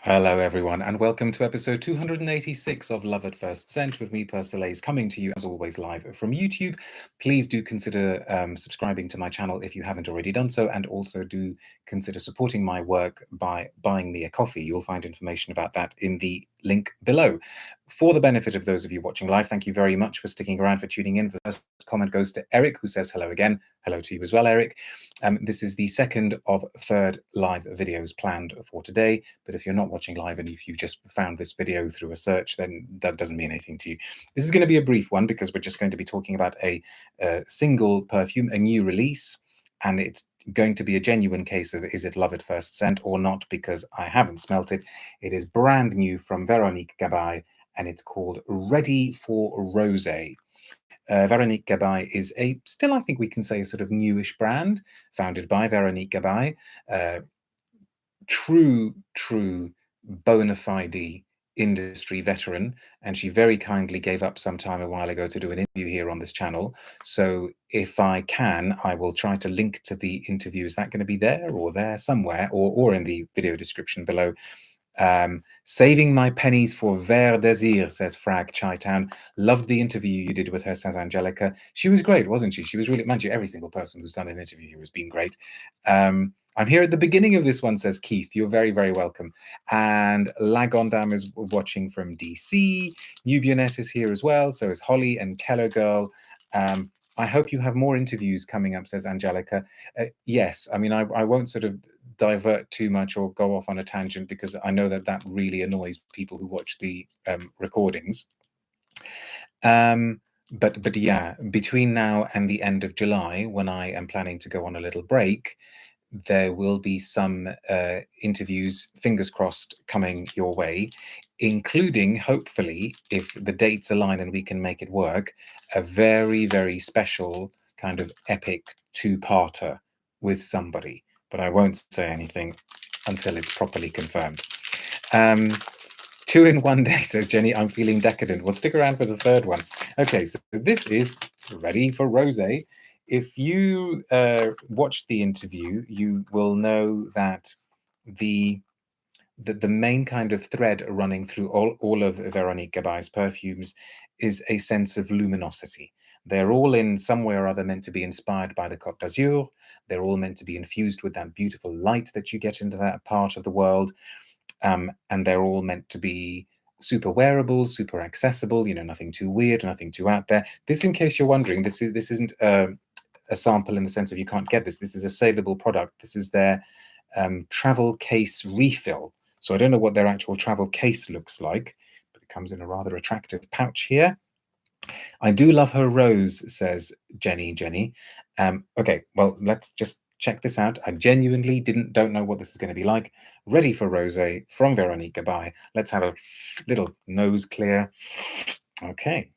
Hello, everyone, and welcome to episode 286 of Love at First Scent with me, Persolaise, coming to you as always live from YouTube. Please do consider subscribing to my channel if you haven't already done so, and also do consider supporting my work by buying me a coffee. You'll find information about that in the link below. For the benefit of those of you watching live, thank you very much for sticking around, for tuning in. The first comment goes to Eric, who says hello again. Hello to you as well, Eric. This is the second of third live videos planned for today, but if you're not watching live and if you just found this video through a search, then that doesn't mean anything to you. This is going to be a brief one because we're just going to be talking about a single perfume, a new release, and it's going to be a genuine case of is it love at first scent or not, because I haven't smelt it. It is brand new from Veronique Gabai, and it's called Ready for Rosé. Veronique Gabai is still, I think we can say, a sort of newish brand, founded by Veronique Gabai. True bona fide industry veteran, and she very kindly gave up some time a while ago to do an interview here on this channel. So if I can, I will try to link to the interview. Is that going to be there or there somewhere, or in the video description below? Saving my pennies for Ver Désir, says Frag Chi-Town. Loved the interview you did with her, says Angelica. She was great, wasn't she? She was really, mind you, every single person who's done an interview here has been great. I'm here at the beginning of this one, says Keith. You're very, very welcome. And Lagondam is watching from DC. Nubionet is here as well. So is Holly and Keller Girl. I hope you have more interviews coming up, says Angelica. Yes, I mean, I won't sort of divert too much or go off on a tangent, because I know that that really annoys people who watch the recordings. But yeah, between now and the end of July, when I am planning to go on a little break, there will be some interviews, fingers crossed, coming your way, including, hopefully, if the dates align and we can make it work, a very, very special kind of epic two-parter with somebody. But I won't say anything until it's properly confirmed. 2 in 1 day, says Jenny. I'm feeling decadent. Well, stick around for the third one. Okay, so this is Ready for Rosé. If you watched the interview, you will know that the main kind of thread running through all of Veronique Gabai's perfumes is a sense of luminosity. They're all in some way or other meant to be inspired by the Côte d'Azur. They're all meant to be infused with that beautiful light that you get into that part of the world. And they're all meant to be super wearable, super accessible, you know, nothing too weird, nothing too out there. This, in case you're wondering, this isn't a sample in the sense of you can't get this. This is a saleable product. This is their travel case refill. So I don't know what their actual travel case looks like, but it comes in a rather attractive pouch here. I do love her rose, says Jenny. Okay, well, let's just check this out. I genuinely don't know what this is going to be like. Ready for Rosé from Veronique Gabai. Let's have a little nose clear. Okay,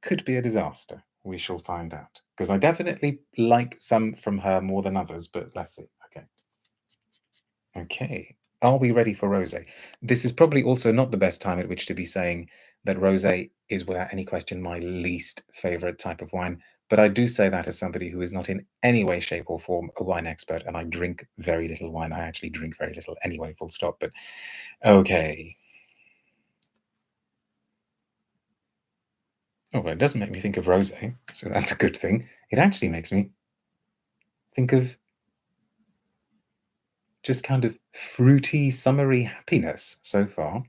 could be a disaster. We shall find out, because I definitely like some from her more than others, but let's see. Okay, are we ready for rosé? This is probably also not the best time at which to be saying that rosé is, without any question, my least favorite type of wine. But I do say that as somebody who is not in any way, shape, or form a wine expert, and I drink very little wine. I actually drink very little anyway, full stop. But okay. Oh, well, it doesn't make me think of rosé, so that's a good thing. It actually makes me think of just kind of fruity, summery happiness so far.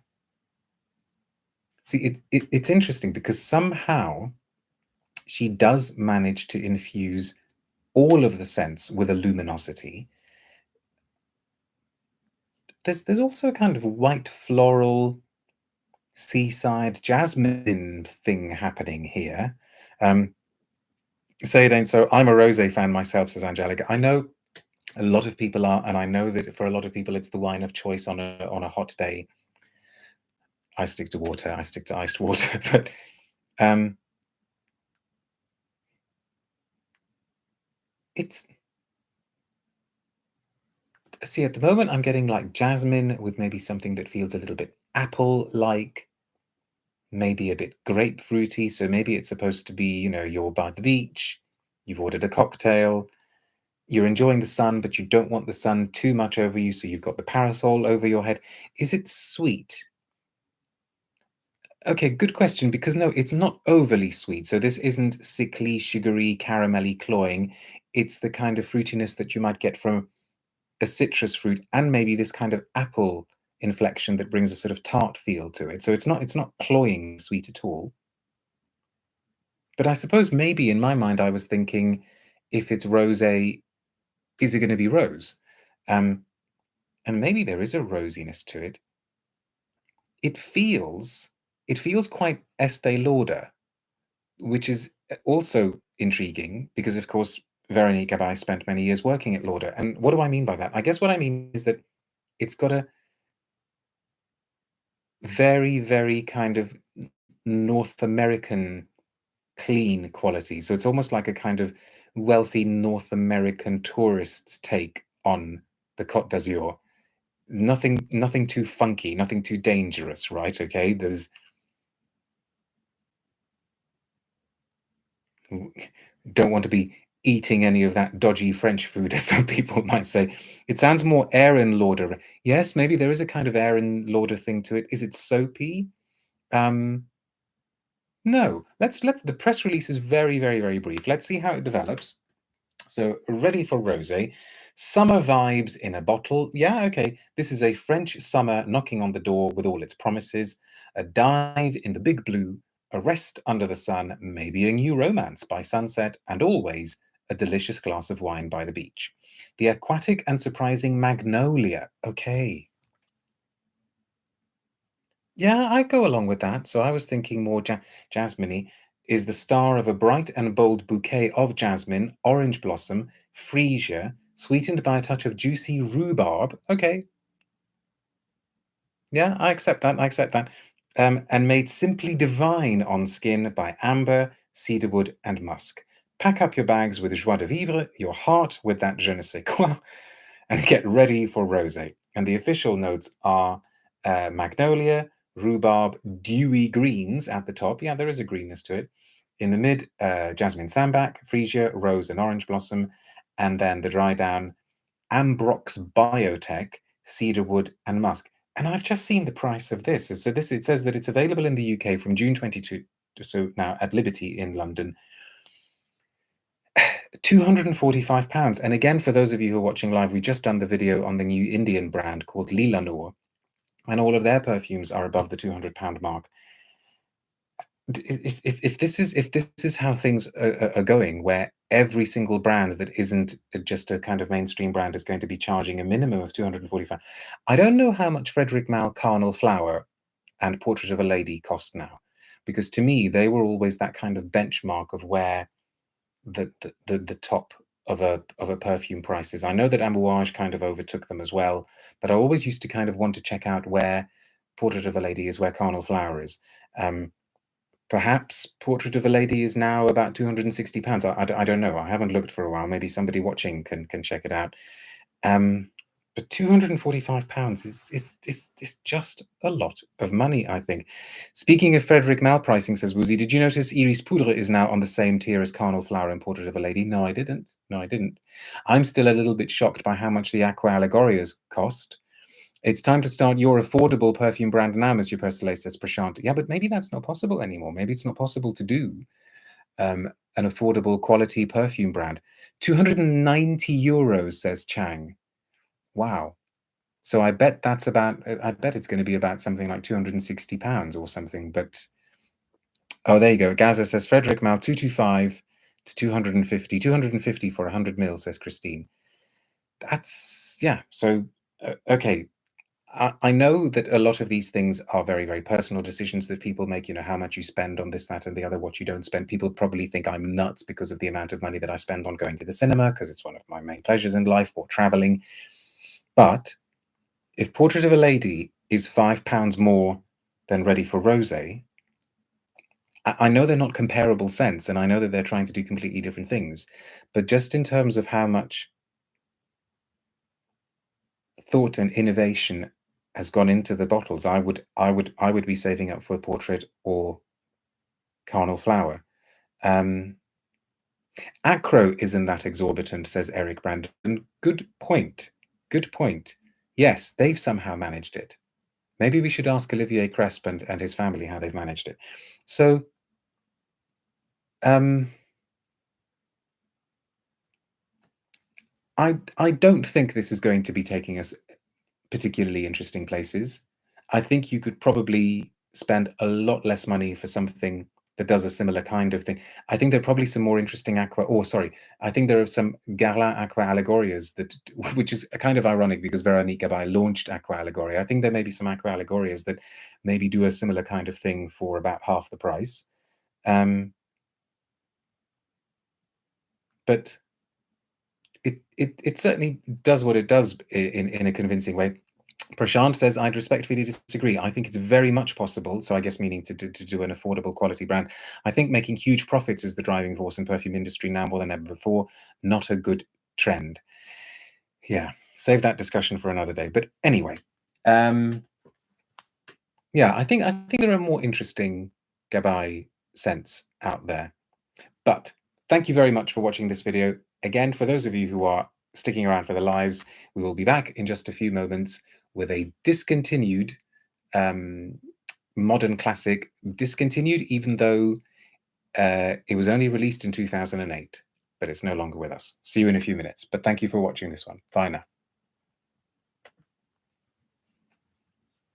See, it's interesting because somehow she does manage to infuse all of the scents with a luminosity. There's also a kind of white floral, seaside, jasmine thing happening here. Say it ain't so. I'm a rosé fan myself, says Angelica. I know a lot of people are, and I know that for a lot of people it's the wine of choice on a hot day. I stick to water. I stick to iced water, but it's, see, at the moment I'm getting like jasmine with maybe something that feels a little bit apple-like, maybe a bit grapefruity. So maybe it's supposed to be, you know, you're by the beach, you've ordered a cocktail, you're enjoying the sun, but you don't want the sun too much over you, so you've got the parasol over your head. Is it sweet? Okay, good question, because no, it's not overly sweet. So this isn't sickly, sugary, caramelly, cloying. It's the kind of fruitiness that you might get from a citrus fruit and maybe this kind of apple inflection that brings a sort of tart feel to it. So it's not cloying sweet at all. But I suppose maybe in my mind I was thinking, if it's rosé, is it going to be rose? Um, and maybe there is a rosiness to it. It feels it feels quite Estee Lauder, which is also intriguing because, of course, Veronique Gabai spent many years working at Lauder. And what do I mean by that? I guess what I mean is that it's got a very, very kind of North American clean quality. So it's almost like a kind of wealthy North American tourist's take on the Côte d'Azur. Nothing too funky, nothing too dangerous, right? Okay, there's don't want to be eating any of that dodgy French food, as some people might say. It sounds more Aaron Lauder. Yes, maybe there is a kind of Aaron Lauder thing to it. Is it soapy? Um, no. Let's. The press release is very, very, very brief. Let's see how it develops. So, ready for rosé. Summer vibes in a bottle. Yeah, okay. This is a French summer knocking on the door with all its promises. A dive in the big blue, a rest under the sun, maybe a new romance by sunset, and always a delicious glass of wine by the beach. The aquatic and surprising magnolia. Okay. Yeah, I go along with that. So I was thinking more jasmine is the star of a bright and bold bouquet of jasmine, orange blossom, freesia, sweetened by a touch of juicy rhubarb. Okay, yeah, I accept that. I accept that. And made simply divine on skin by amber, cedarwood, and musk. Pack up your bags with joie de vivre, your heart with that je ne sais quoi, and get ready for rosé. And the official notes are magnolia, rhubarb, dewy greens at the top. Yeah, there is a greenness to it. In the mid, jasmine sambac, freesia, rose, and orange blossom. And then the dry down, ambrox biotech, cedarwood, and musk. And I've just seen the price of this. So this it says that it's available in the UK from June 22. So now at Liberty in London, £245. And again, for those of you who are watching live, we've just done the video on the new Indian brand called Leela Noor, and all of their perfumes are above the £200 mark. If this is how things are going, where every single brand that isn't just a kind of mainstream brand is going to be charging a minimum of 245, I don't know how much Frederic Malle Carnal Flower and Portrait of a Lady cost now, because to me they were always that kind of benchmark of where the top of a perfume prices. I know that Amouage kind of overtook them as well, but I always used to kind of want to check out where Portrait of a Lady is, where Carnal Flower is. Perhaps Portrait of a Lady is now about £260. I don't know. I haven't looked for a while. Maybe somebody watching can check it out. But £245 is just a lot of money, I think. Speaking of Frederic Malle pricing, says Woozy, did you notice Iris Poudre is now on the same tier as Carnal Flower and Portrait of a Lady? No, I didn't. No, I didn't. I'm still a little bit shocked by how much the Aqua Allegorias cost. It's time to start your affordable perfume brand now, Monsieur Persolaise, says Prashant. Yeah, but maybe that's not possible anymore. Maybe it's not possible to do an affordable quality perfume brand. €290, says Chang. Wow. So I bet that's about, I bet it's going to be about something like £260 or something. But, oh, there you go. Gaza says Frederic Malle, 225 to 250, 250 for 100 mil, says Christine. That's, yeah. So, okay. I know that a lot of these things are very, very personal decisions that people make, you know, how much you spend on this, that, and the other, what you don't spend. People probably think I'm nuts because of the amount of money that I spend on going to the cinema, because it's one of my main pleasures in life, or traveling. But if Portrait of a Lady is £5 more than Ready for Rosé, I know they're not comparable scents, and I know that they're trying to do completely different things, but just in terms of how much thought and innovation has gone into the bottles, I would be saving up for Portrait or Carnal Flower. Acro isn't that exorbitant, says Eric Brandon. Good point. Good point. Yes, they've somehow managed it. Maybe we should ask Olivier Cresp and his family how they've managed it. So, I don't think this is going to be taking us particularly interesting places. I think you could probably spend a lot less money for something that does a similar kind of thing. I think there are probably some more interesting Aqua. Oh, sorry. I think there are some Guerlain Aqua Allegorias that, which is kind of ironic because Veronique Gabai launched Aqua Allegoria. I think there may be some Aqua Allegorias that maybe do a similar kind of thing for about half the price. But it certainly does what it does in a convincing way. Prashant says, I'd respectfully disagree. I think it's very much possible, so I guess meaning to do an affordable quality brand. I think making huge profits is the driving force in perfume industry now more than ever before, not a good trend. Yeah, save that discussion for another day. But anyway, yeah, I think there are more interesting Gabai scents out there. But thank you very much for watching this video. Again, for those of you who are sticking around for the lives, we will be back in just a few moments with a discontinued modern classic, discontinued even though it was only released in 2008, but it's no longer with us. See you in a few minutes. But thank you for watching this one. Bye now.